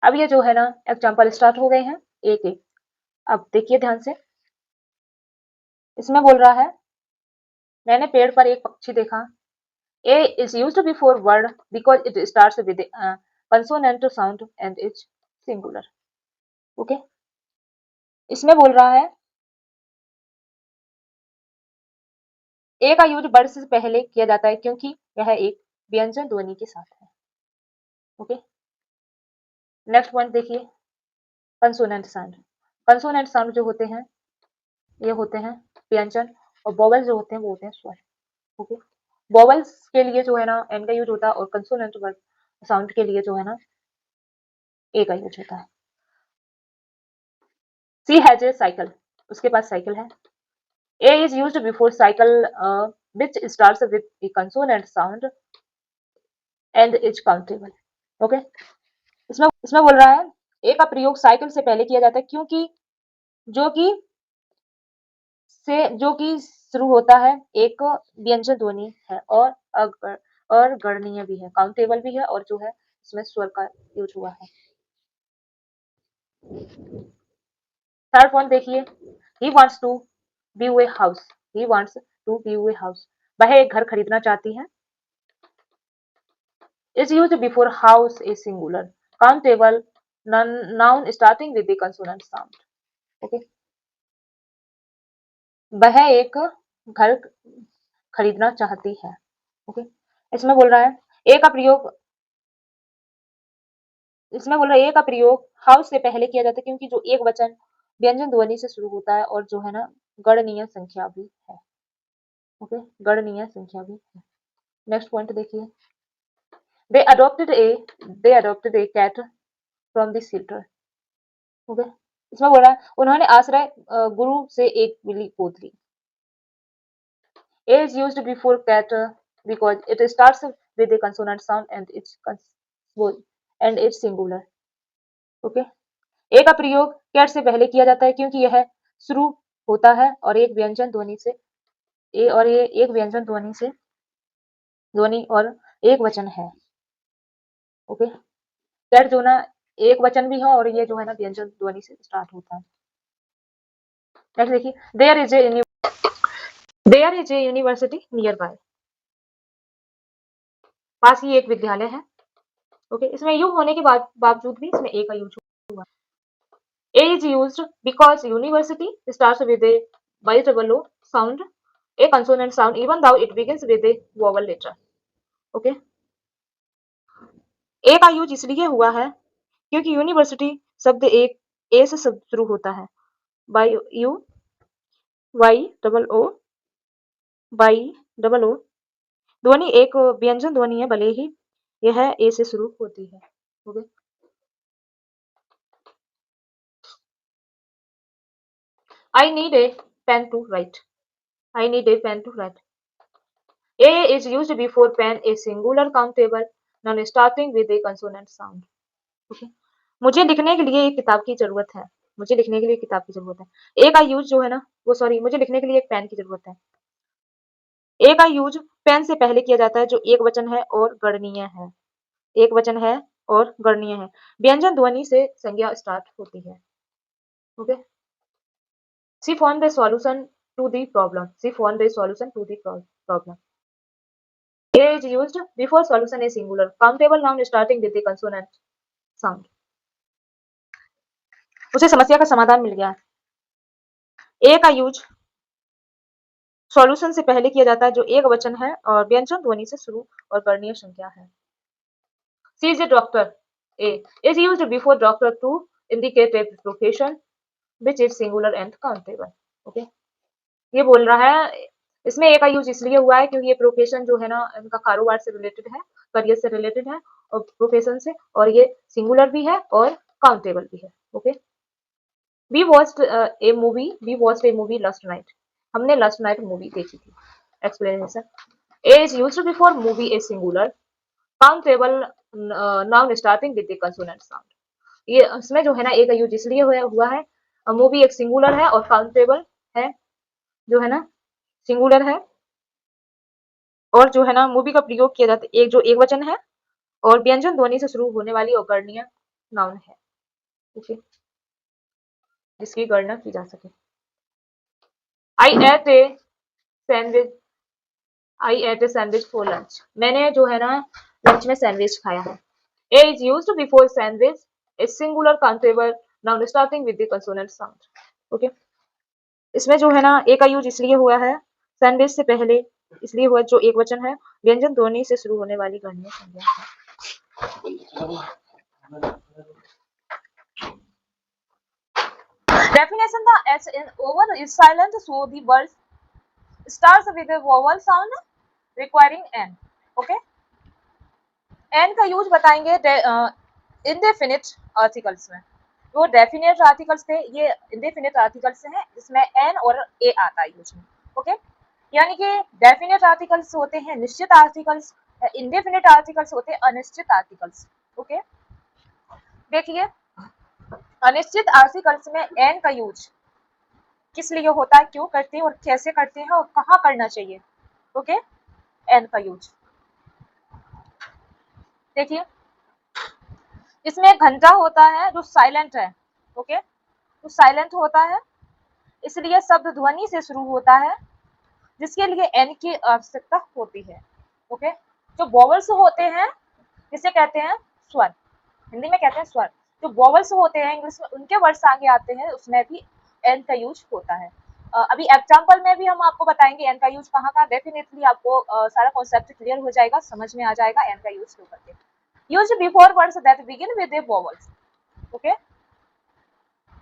अब ये जो है ना एग्जांपल स्टार्ट हो गए हैं ए के। अब देखिए ध्यान से, इसमें बोल रहा है मैंने पेड़ पर एक पक्षी देखा। A is used before word because it starts with consonant sound and is singular. Okay, इसमें बोल रहा है ए का यूज वर्ड से पहले किया जाता है क्योंकि यह एक व्यंजन ध्वनि के साथ है। ओके, नेक्स्ट पॉइंट देखिए, कंसोनेंट साउंड। कंसोनेंट साउंड जो होते हैं ये होते हैं व्यंजन, और वोवल जो होते हैं वो होते हैं स्वर। ओके, वोवल्स के लिए जो है ना एन का यूज होता है, और कंसोनेंट वर्ड साउंड के लिए जो है ना ए का यूज होता है। सी हैज ए साइकिल, उसके पास साइकिल है। A is used before cycle which starts with a consonant sound and is countable. Okay, इसमें बोल रहा है ए का प्रयोग साइकिल से पहले किया जाता है क्योंकि जो कि जो कि शुरू होता है एक व्यंजन ध्वनि है, और गणनीय भी है, काउंटेबल भी है, और जो है इसमें स्वर का यूज हुआ है। थर्ड पॉइंट देखिए, he wants to view a house, he wants to view a house, वह एक घर खरीदना चाहती है। is used before house is singular, countable noun starting with the consonant sound. Okay, वह एक घर खरीदना चाहती है। ओके, इसमें बोल रहा है ए का प्रयोग, इसमें बोल रहा है ए का प्रयोग हाउस से पहले किया जाता है क्योंकि जो एक वचन व्यंजन ध्वनि से शुरू होता है और जो है ना गणनीय संख्या भी है। ओके, गणनीय संख्या भी है। नेक्स्ट पॉइंट देखिए, they adopted a, they adopted a cat from the shelter. Okay, इसमें बोल रहा है उन्होंने आश्रय गुरु से एक बिल्ली गोद ली। A is used before cat because it starts with a consonant sound and it's singular. Okay, a का प्रयोग कैट से पहले किया जाता है क्योंकि यह शुरू होता है और एक व्यंजन ध्वनि से, ए और ये एक व्यंजन ध्वनि से ध्वनि और एक वचन है। ओके, कैट जो ना एक वचन भी है और ये जो है ना व्यंजन ध्वनि से स्टार्ट होता है। नेक्स्ट देखिए, there is a university nearby, पास ही एक विद्यालय है। ओके, इसमें यू होने के बावजूद भी इसमें ए का यूज हुआ। A is used because university starts with a vowel sound, a consonant sound, even though it begins with a vowel letter. Okay, A का यूज इसलिए हुआ है क्योंकि यूनिवर्सिटी शब्द एक ए से शुरू होता है। By U Y double O, by double O, ध्वनि एक व्यंजन ध्वनि है भले ही यह ए से शुरू होती है। Okay, I need a pen to write. I need a pen to write. A is used before pen, a singular countable noun starting with a consonant sound. Okay? मुझे लिखने के लिए एक किताब की जरूरत है, मुझे लिखने के लिए किताब की जरूरत है। ए का यूज जो है ना वो सॉरी, मुझे लिखने के लिए एक पेन की जरूरत है। ए का यूज पेन से पहले किया जाता है जो एक वचन है और गणनीय है, एक वचन है और गणनीय है। व्यंजन ध्वनि से संज्ञा स्टार्ट होती है। Okay, she found the solution to the problem, she found the solution to the problem. A is used before solution is singular, countable noun starting with the consonant sound. उसे समस्या का समाधान मिल गया। ए का यूज सॉल्यूशन से पहले किया जाता है जो एक वचन है और व्यंजन ध्वनि से शुरू और गणनीय संख्या है। She is a doctor, a is used before doctor to indicate a profession which is singular and countable. Okay, ये बोल रहा है इसमें ए का यूज इसलिए हुआ है क्योंकि ये प्रोफेशन जो है ना इनका कारोबार से रिलेटेड है, करियर से रिलेटेड है और प्रोफेशन से, और ये सिंगुलर भी है और काउंटेबल भी है। Okay, we watched a movie, we watched a movie last night, हमने लास्ट नाइट मूवी देखी थी। Explanation, a is used before movie a singular, countable noun starting with the consonant sound. ये इसमें जो है ना ए का यूज इसलिए हुआ है, मूवी एक सिंगुलर है और काउंटेबल है, जो है ना सिंगुलर है, और जो है ना मूवी का प्रयोग किया जाता है एक जो एक वचन है और व्यंजन ध्वनि से शुरू होने वाली और गणनीय नाउन है। ओके, जिसकी गणना की जा सके। I ate a sandwich, I ate a sandwich for lunch, मैंने जो है ना लंच में सैंडविच खाया है। A is used before sandwich, a singular countable noun starting with the consonant sound. Okay, इसमें जो है ना ए का यूज इसलिए हुआ है सैंडविच से पहले, इसलिए हुआ जो एक वचन है व्यंजन ध्वनि से शुरू होने वाली गणनीय संज्ञा है। Definition: the S in over is silent, so the word starts with a vowel sound requiring n. Okay, n का यूज बताएंगे इंडेफिनिट आर्टिकल्स में। वो डेफिनेट आर्टिकल्स थे, ये इंडेफिनिट आर्टिकल्स हैं जिसमें n और a आता है यूज में। ओके, यानी कि डेफिनेट आर्टिकल्स होते हैं निश्चित आर्टिकल्स, इंडेफिनिट आर्टिकल्स होते हैं अनिश्चित आर्टिकल्स। ओके, देखिए अनिश्चित आर्टिकल्स में n का यूज किस लिए होता है, क्यों करते हैं और कैसे करते हैं और कहाँ करना चाहिए। ओके, एन का यूज देखिए, इसमें एक घंटा होता है जो साइलेंट है। ओके, तो साइलेंट होता है, इसलिए शब्द ध्वनि से शुरू होता है, जिसके लिए एन की आवश्यकता होती है। ओके, जो वोवल्स होते हैं जिसे कहते हैं स्वर, हिंदी में कहते हैं स्वर। जो वोवल्स होते हैं इंग्लिश में उनके वर्ड्स आगे आते हैं, उसमें भी एन का यूज होता है। अभी एग्जाम्पल में भी हम आपको बताएंगे एन का यूज कहाँ का, डेफिनेटली आपको सारा कॉन्सेप्ट क्लियर हो जाएगा, समझ में आ जाएगा एन का यूज क्यों करते हैं। Use before words that begin with A vowels. Okay,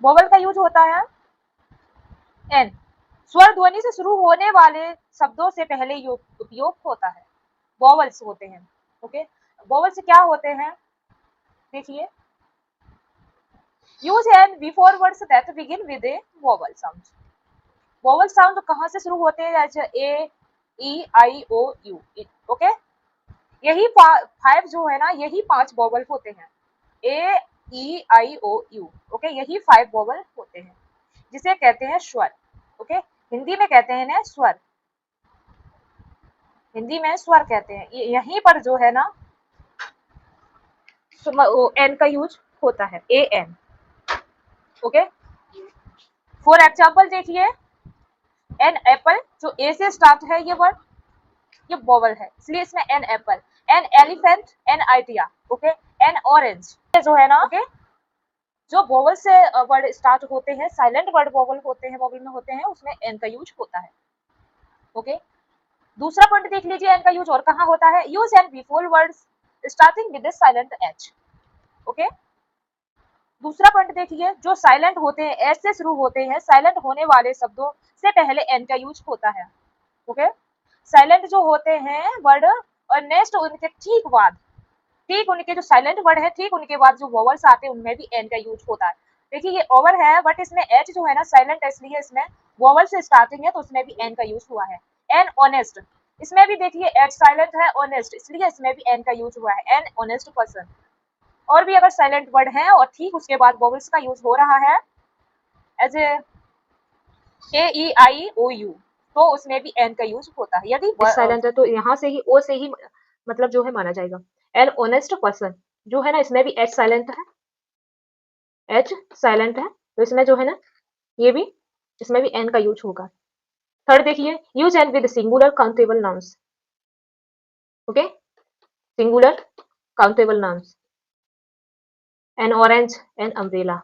vowel का यूज होता है एन, स्वर ध्वनि से शुरू होने वाले शब्दों से पहले उपयोग होता है, वोवल्स होते हैं। ओके, वोवल्स क्या होते हैं देखिए, use an before words that begin with a vowel sound. Vowel sound कहाँ से शुरू होते हैं, जैसे ए, ई, आई, ओ, यू। ओके, यही फाइव जो है ना, यही 5 वोवल होते हैं, ए, ई, आई, ओ, यू। ओके, यही 5 वोवल होते हैं, जिसे कहते हैं स्वर। ओके, हिंदी में कहते हैं ना स्वर, हिंदी में स्वर कहते हैं। यहीं पर जो है ना एन का यूज होता है, A N. Okay, for example देखिए, एन एप्पल, जो ए से स्टार्ट है ये वर्ड, ये वोवल है, इसलिए इसमें an apple. An elephant, an idea. Okay, an orange, जो है ना, ओके, जो वोवल से वर्ड स्टार्ट होते हैं, साइलेंट वर्ड वोवल होते हैं, वोवल में होते हैं, उसमें एन का यूज होता है। ओके, दूसरा पॉइंट देख लीजिए एन का यूज और कहाँ होता है, use an before words starting with silent H. Okay, दूसरा पॉइंट देखिए, जो साइलेंट होते हैं, एच से शुरू होते हैं, साइलेंट होने वाले शब्दों से पहले एन का यूज होता है। ओके, साइलेंट जो होते हैं वर्ड, और नेक्स्ट उनके ठीक उनके जो साइलेंट वर्ड है, ठीक उनके बाद जो वोवल्स आते हैं उनमें भी एन का यूज होता है। देखिए ये ओवर है, बट इसमें एच जो है ना साइलेंट है, इसलिए इसमें वोवल से स्टार्टिंग है, तो उसमें भी एन का यूज हुआ है। एन ऑनेस्ट, इसमें भी देखिए एच साइलेंट है, ऑनेस्ट, इसलिए इसमें भी एन का यूज हुआ है, एन ऑनेस्ट पर्सन। और भी अगर साइलेंट वर्ड है और ठीक उसके बाद वोवल्स का यूज हो रहा है, as a, E, I, O, you, तो उसमें भी एन का यूज होता है। यदि साइलेंट है तो यहाँ से ही ओ से ही मतलब जो है माना जाएगा। एन ऑनेस्ट पर्सन, जो है ना इसमें भी एच साइलेंट है, एच साइलेंट है, तो इसमें जो है ना ये भी, इसमें भी एन का यूज होगा। थर्ड देखिए, use an with singular countable nouns. Okay, singular countable nouns, N orange, an umbrella.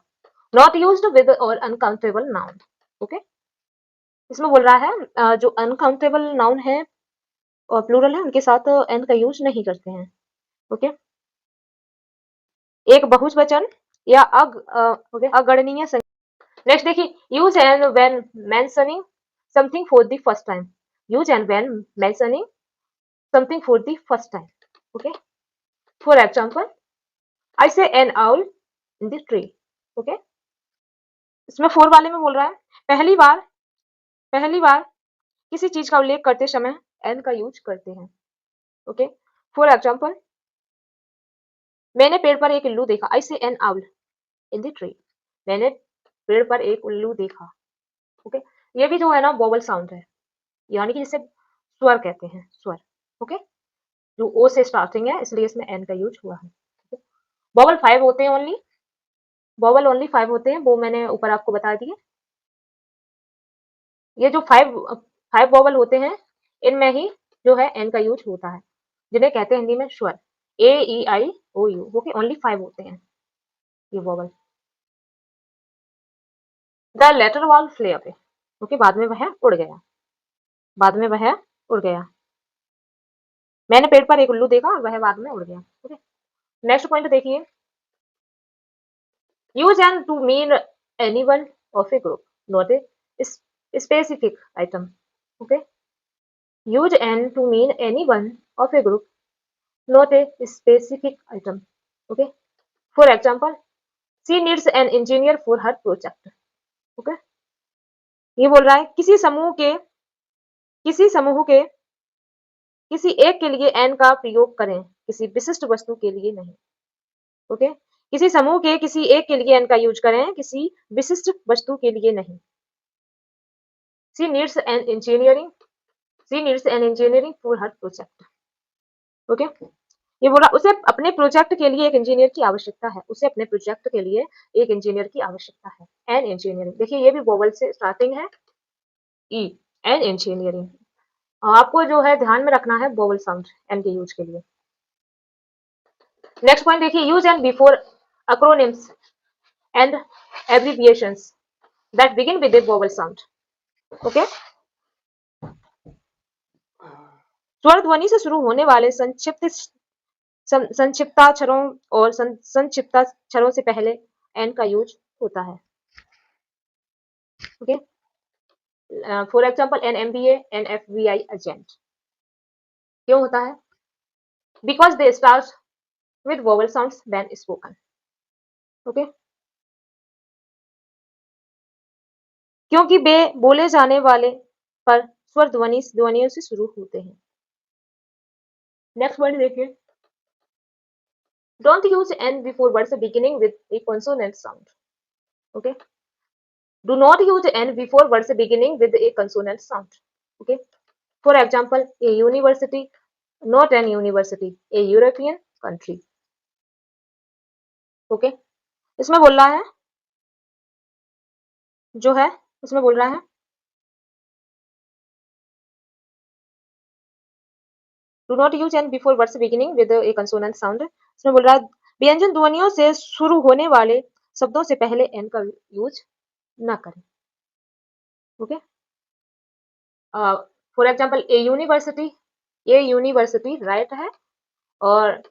Not used with और अनकाउंटेबल नाउन। ओके, इसमें बोल रहा है जो अनकाउंटेबल नाउन है और प्लूरल है उनके साथ एन का यूज नहीं करते हैं। ओके, एक बहुवचन या अगणनीय संख्या। नेक्स्ट देखिए, use an when mentioning something for the first time. Use an when mentioning something for the first time. Okay, for example, I saw an owl in the tree. Okay, इसमें फोर वाले में बोल रहा है पहली बार किसी चीज का उल्लेख करते समय एन का यूज करते हैं। ओके, फॉर एग्जांपल, मैंने पेड़ पर एक उल्लू देखा। आई saw an owl in the tree. मैंने पेड़ पर एक उल्लू देखा। ओके, ये भी जो है ना वोवल साउंड है, यानी कि जिसे स्वर कहते हैं, स्वर। ओके, जो ओ से स्टार्टिंग है, इसलिए इसमें एन का यूज हुआ है। वोवल 5 होते हैं ओनली, वोवल ओनली 5 होते हैं, वो मैंने ऊपर आपको बता दिए। ये जो 5 वोवल होते हैं, इनमें ही जो है एन का यूज होता है, जिन्हें कहते हैं हिंदी में स्वर। ए, ई, आई, ओ, यू। ओके, ओनली 5 होते हैं ये vowel. The letter wall Phule away. Okay, बाद में वह उड़ गया, बाद में वह उड़ गया। मैंने पेड़ पर एक उल्लू देखा और वह बाद में उड़ गया। ओके, नेक्स्ट पॉइंट देखिए, use an to mean any one of a group, not a specific item. Okay, use an to mean any one of a group, not a specific item. Okay, for example, she needs an engineer for her project. Okay, ये बोल रहा है किसी समूह के किसी एक के लिए एन का प्रयोग करें, किसी विशिष्ट वस्तु के लिए नहीं। ओके, किसी समूह के किसी एक के लिए एन का यूज करें, किसी विशिष्ट वस्तु के लिए नहीं। She needs an engineering for her project. Okay, ये बोला उसे अपने प्रोजेक्ट के लिए एक इंजीनियर की आवश्यकता है, उसे अपने प्रोजेक्ट के लिए एक इंजीनियर की आवश्यकता है। एन इंजीनियरिंग, देखिए ये भी वोवल से स्टार्टिंग है, ई, एन इंजीनियरिंग। आपको जो है ध्यान में रखना है वोवल साउंड एन के यूज के लिए। नेक्स्ट पॉइंट देखिए, use an before acronyms and abbreviations that begin with a vowel sound. Okay, स्वर ध्वनि से शुरू होने वाले संक्षिप्ताक्षरों और संक्षिप्ताक्षरों से पहले एन का यूज होता है। Okay, for example an M B an F V I agent, क्यों होता है? Because they start with vowel sounds when spoken. Okay, क्योंकि वे बोले जाने वाले पर स्वर ध्वनियों से शुरू होते हैं। नेक्स्ट वर्ड देखिए, don't use an before words beginning with A consonant sound. Okay, do not use n before words beginning with a consonant sound. Okay, for example, a university, not an university, a European country. Okay, इसमें बोल रहा है, जो है इसमें बोल रहा है do not use n before words beginning with a consonant sound. इसमें बोल रहा है व्यंजन ध्वनियों से शुरू होने वाले शब्दों से पहले n का यूज ना करें। Okay, for example A university right है, और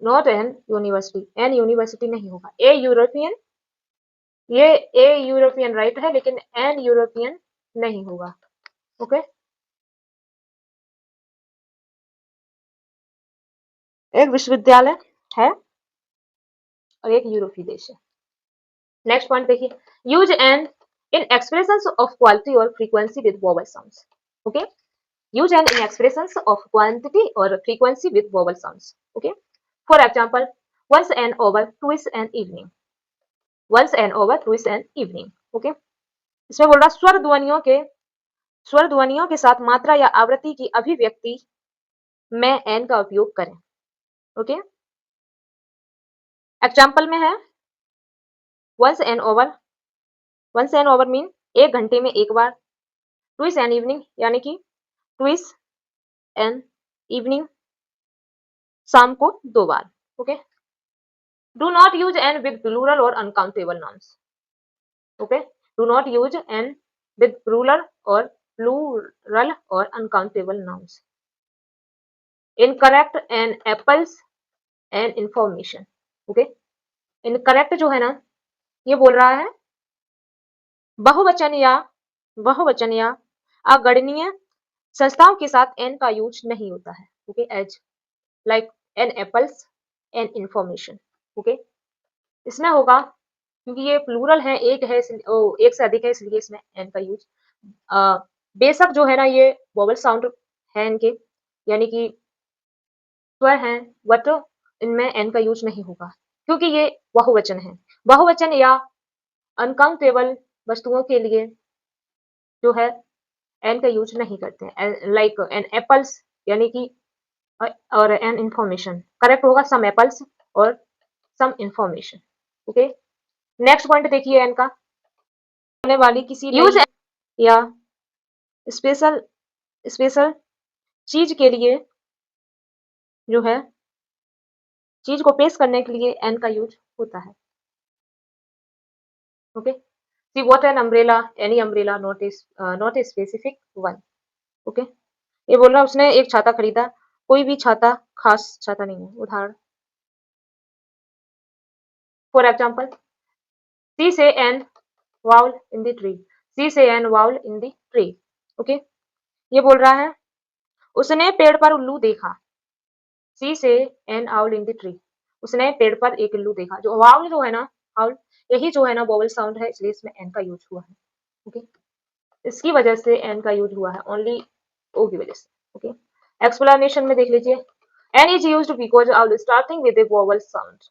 नॉट एन यूनिवर्सिटी नहीं होगा। ए यूरोपियन, ये ए यूरोपियन राइट है, लेकिन एन यूरोपियन नहीं होगा। ओके, एक विश्वविद्यालय है और एक यूरोपीय देश है। नेक्स्ट पॉइंट देखिए, use an in expressions of quality और frequency with vowel sounds. Okay, use an in expressions of quantity और frequency with vowel sounds. Okay, for example once an over twice an evening, once an over twice an evening। Okay, इसमें बोल रहा स्वर ध्वनियों के साथ मात्रा या आवृत्ति की अभिव्यक्ति में एन का उपयोग करें। ओके, एग्जाम्पल में है once an over मीन एक घंटे में एक बार, ट्विस एन इवनिंग यानी कि ट्विस एन इवनिंग शाम को दो बार। Okay, do not use an with plural और uncountable nouns. Okay, do not use an with plural और uncountable nouns. Incorrect an apples and information. Okay, incorrect जो है ना, ये बोल रहा है बहुवचन या अगणनीय संस्थाओं के साथ एन का यूज नहीं होता है। Okay, as like an apples an information. Okay, इसमें होगा क्योंकि ये प्लूरल है, एक है एक से अधिक है, इसलिए इसमें एन का यूज बेशक जो है ना ये वोवल साउंड है इनके, यानी कि स्वर हैं, बट इनमें एन का यूज नहीं होगा क्योंकि ये बहुवचन है। बहुवचन या अनकाउंटेबल वस्तुओं के लिए जो है एन का यूज नहीं करते हैं, लाइक एन एप्पल्स यानी कि और एन इंफॉर्मेशन, करेक्ट होगा सम एप्पल्स और some information. Okay, next point देखिए एन का, होने वाली किसी यूज या स्पेशल स्पेशल चीज के लिए जो है चीज को पेश करने के लिए एन का यूज होता है। Okay, see what an umbrella, any umbrella, not a specific one. Okay, ये बोल रहा उसने एक छाता खरीदा, कोई भी छाता खास छाता नहीं है। उदाहरण, for example she saw an owl in the tree, she saw an owl in the tree. Okay, ये बोल रहा है उसने पेड़ पर उल्लू देखा, सी saw an owl in the tree, उसने पेड़ पर एक उल्लू देखा। जो वाउल जो है ना, आउल, यही जो है ना वोवल साउंड है, इसलिए इसमें एन का यूज हुआ है। ओके, इसकी वजह से एन का यूज हुआ है, ओनली ओ की वजह से। ओके, एक्सप्लेनेशन में देख लीजिए, an is used because owl starting with a vowel sound,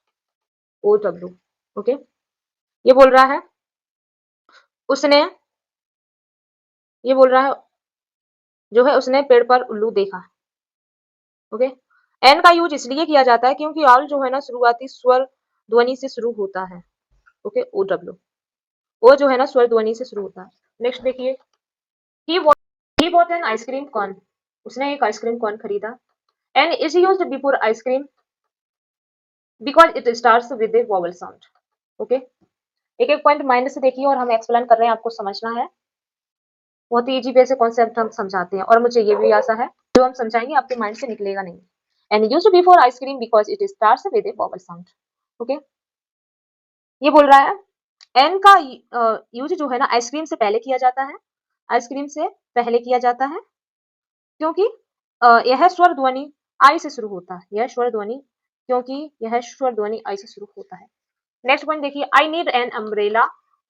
O W. Okay, ये बोल रहा है उसने, ये बोल रहा है जो है उसने पेड़ पर उल्लू देखा। ओके, एन का यूज इसलिए किया जाता है क्योंकि ऑल जो है ना शुरुआती स्वर ध्वनि से शुरू होता है। ओके, ओ डब्ल्यू, ओ जो है ना स्वर ध्वनि से शुरू होता है। नेक्स्ट देखिए, he bought an ice cream cone, उसने एक आइसक्रीम कॉर्न खरीदा। An is used before ice cream because it starts with a vowel sound. Okay, एक एक पॉइंट माइंड से देखिए और हम एक्सप्लेन कर रहे हैं, आपको समझना है। बहुत ही इजी वे से कॉन्सेप्ट हम समझाते हैं और मुझे ये भी आशा है जो हम समझाएंगे आपके माइंड से निकलेगा नहीं। And used before ice cream because it starts with a vowel sound. Okay, ये बोल रहा है एन का यूज जो है ना आइसक्रीम से पहले किया जाता है, आइसक्रीम से पहले किया जाता है क्योंकि यह स्वर ध्वनि आई से शुरू होता है, यह स्वर ध्वनि, क्योंकि यह स्वर ध्वनि आई से शुरू होता है। नेक्स्ट पॉइंट देखिए, I need an umbrella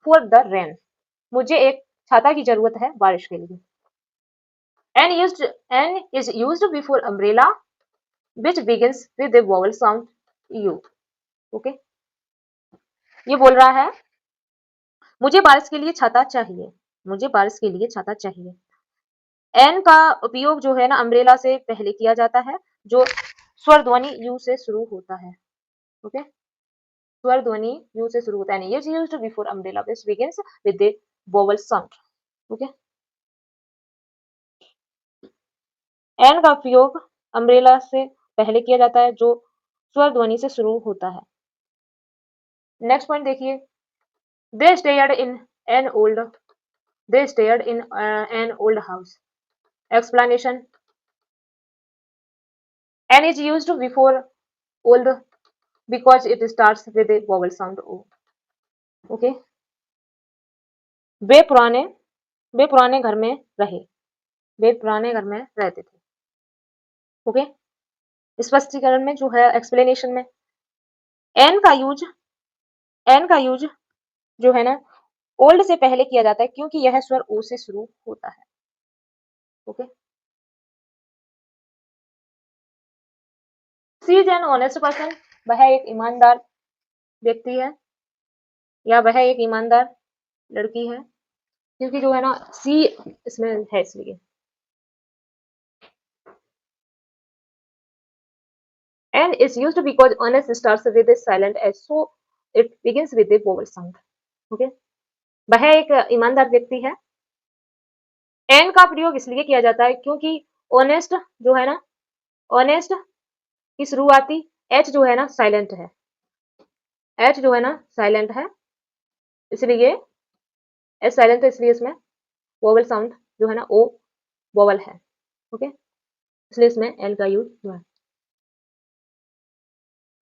for the rain, मुझे एक छाता की जरूरत है बारिश के लिए। N is used before umbrella which begins with the vowel sound U. Okay, ये बोल रहा है मुझे बारिश के लिए छाता चाहिए, मुझे बारिश के लिए छाता चाहिए। एन का उपयोग जो है ना अम्ब्रेला से पहले किया जाता है जो स्वर ध्वनि यू से शुरू होता है। ओके, स्वर ध्वनि यू से शुरू होता है। ये used before umbrella which begins with the vowel sound. Okay, an का उपयोग अम्ब्रेला से पहले किया जाता है जो स्वर ध्वनि से शुरू होता है। नेक्स्ट पॉइंट देखिए, they stayed in an old they stayed in an old house। explanation, n is used before old because it starts with a vowel sound o। okay, वे पुराने वे पुराने घर में रहे, वे पुराने घर में रहते थे। ओके, स्पष्टीकरण में जो है एक्सप्लेनेशन में एन का यूज एन का यूज जो है ना ओल्ड से पहले किया जाता है क्योंकि यह स्वर ओ से शुरू होता है। Okay, she is an honest person, वह एक ईमानदार व्यक्ति है या वह एक ईमानदार लड़की है, क्योंकि जो है ना सी इसमें है इसलिए। An is used because honest starts with a silent H so it begins with a vowel sound. Okay, वह एक ईमानदार व्यक्ति है। एन का प्रयोग इसलिए किया जाता है क्योंकि ऑनेस्ट जो है ना ऑनेस्ट की शुरुआती एच जो है ना साइलेंट है, एच जो है ना साइलेंट है, इसलिए एच साइलेंट है इसलिए इसमें वोवल साउंड जो है ना ओ वोवल है। ओके, इसलिए इसमें एल का यूज हुआ है।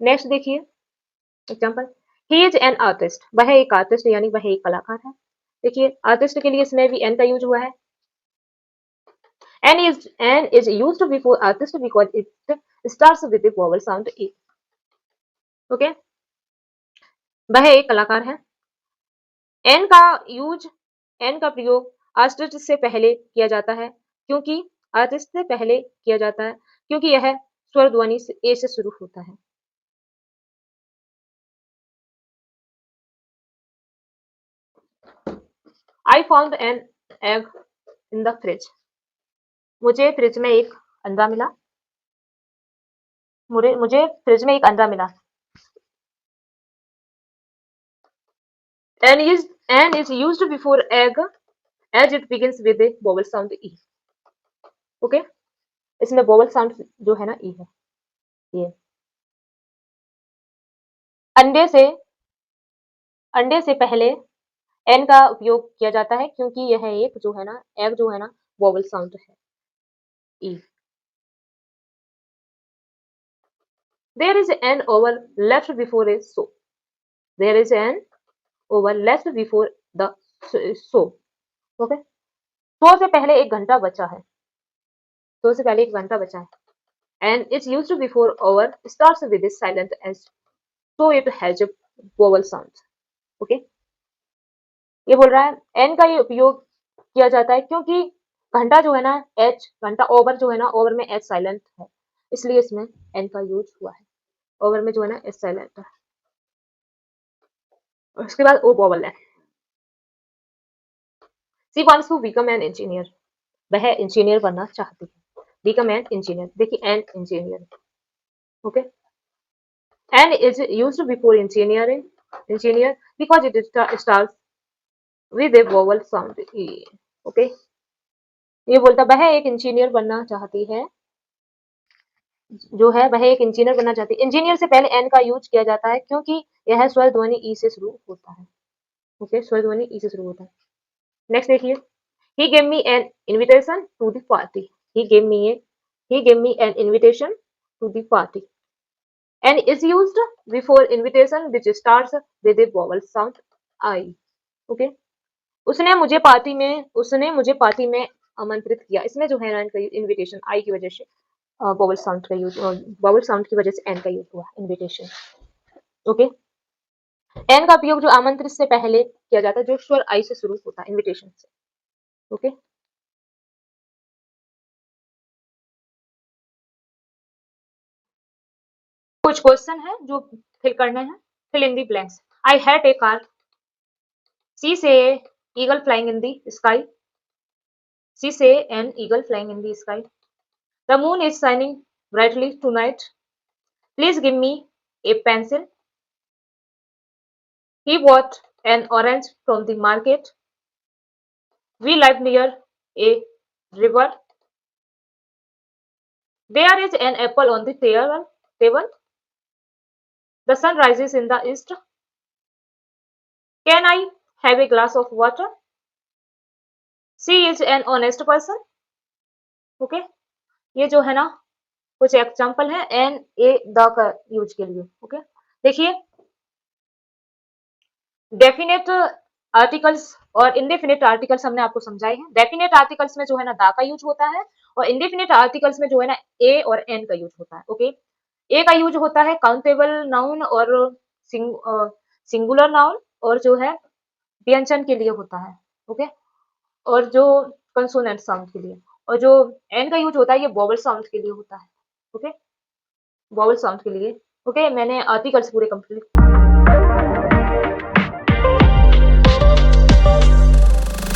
नेक्स्ट देखिए example, he is an artist, वह एक आर्टिस्ट यानी वह एक कलाकार है। देखिए आर्टिस्ट के लिए इसमें भी एन का यूज हुआ है। An is used before artist because it starts with the vowel sound A. Okay, वह एक कलाकार है। एन का यूज एन का प्रयोग आर्टिस्ट से पहले किया जाता है क्योंकि आर्टिस्ट से पहले किया जाता है क्योंकि यह स्वर ध्वनि से ए से शुरू होता है। I found an egg in the fridge, मुझे फ्रिज में एक अंडा मिला, मुझे फ्रिज में एक अंडा मिला। An is used before egg as it begins with a vowel sound E. Okay, इसमें वोवल साउंड जो है ना ई है। ये अंडे से अंडे से पहले एन का उपयोग किया जाता है क्योंकि यह एक जो है ना एग जो है ना वोवल साउंड है ई। There is an over left before a so, there is an over left before the so. Okay, so से पहले एक घंटा बचा है, सो से पहले एक घंटा बचा है। And it's used before hour starts with is silent H so it has a vowel sound. Okay, ये बोल रहा है एन का ये उपयोग किया जाता है क्योंकि घंटा जो है ना एच घंटा ओवर जो है ना ओवर में एच साइलेंट है, इसलिए इसमें एन का यूज हुआ है। ओवर में जो है ना एच साइलेंट है, उसके बाद ओ वोवल है। She wants to become an engineer, वह इंजीनियर बनना चाहती है। बिकम एन इंजीनियर, देखिए an engineer, Okay, and is used before engineer because it starts with a vowel sound e. Okay, ये बोलता वह एक इंजीनियर बनना चाहती है, जो है वह एक इंजीनियर बनना चाहती है। इंजीनियर से पहले एन का यूज किया जाता है क्योंकि यह स्वर ध्वनि ई से शुरू होता है। ओके, स्वर ध्वनि ई से शुरू होता है। नेक्स्ट देखिए, he gave me an invitation to the party. he gave me a he gave me an invitation to the party and is used before invitation which starts with a vowel sound I. Okay, उसने मुझे पार्टी में आमंत्रित किया। इसमें जो है ना इनका इनविटेशन आई की वजह से वोवल साउंड का यूज, वोवल साउंड की वजह से एन का यूज हुआ इनविटेशन। ओके, एन का उपयोग जो आमंत्रित से पहले किया जाता है, जो स्वर आई से शुरू होता है इनविटेशन से। ओके, कुछ क्वेश्चन है जो फिल करने हैं। Fill in the blanks. I had a car, she saw eagle flying in the sky, she saw an eagle flying in the sky, the moon is shining brightly tonight, please give me a pencil, he bought an orange from the market, we live near a river, there is an apple on the table, the sun rises in the east, can I have a glass of water, she is an honest person। Okay, ये जो है ना कुछ एग्जाम्पल है एन ए द का यूज के लिए। ओके, देखिए डेफिनेट आर्टिकल्स और इंडेफिनेट आर्टिकल्स हमने आपको समझाए हैं। डेफिनेट आर्टिकल्स में जो है ना दा का यूज होता है और इंडेफिनेट आर्टिकल्स में जो है ना ए और एन का यूज होता है। ओके, ए का यूज होता है काउंटेबल नाउन और सिंगुलर नाउन और जो है व्यंजन के लिए होता है। ओके, और जो कंसोनेंट साउंड के लिए, और जो एन का यूज होता है ये वोवल साउंड के लिए होता है। ओके, वोवल साउंड के लिए। ओके, मैंने आर्टिकल्स पूरे कंप्लीट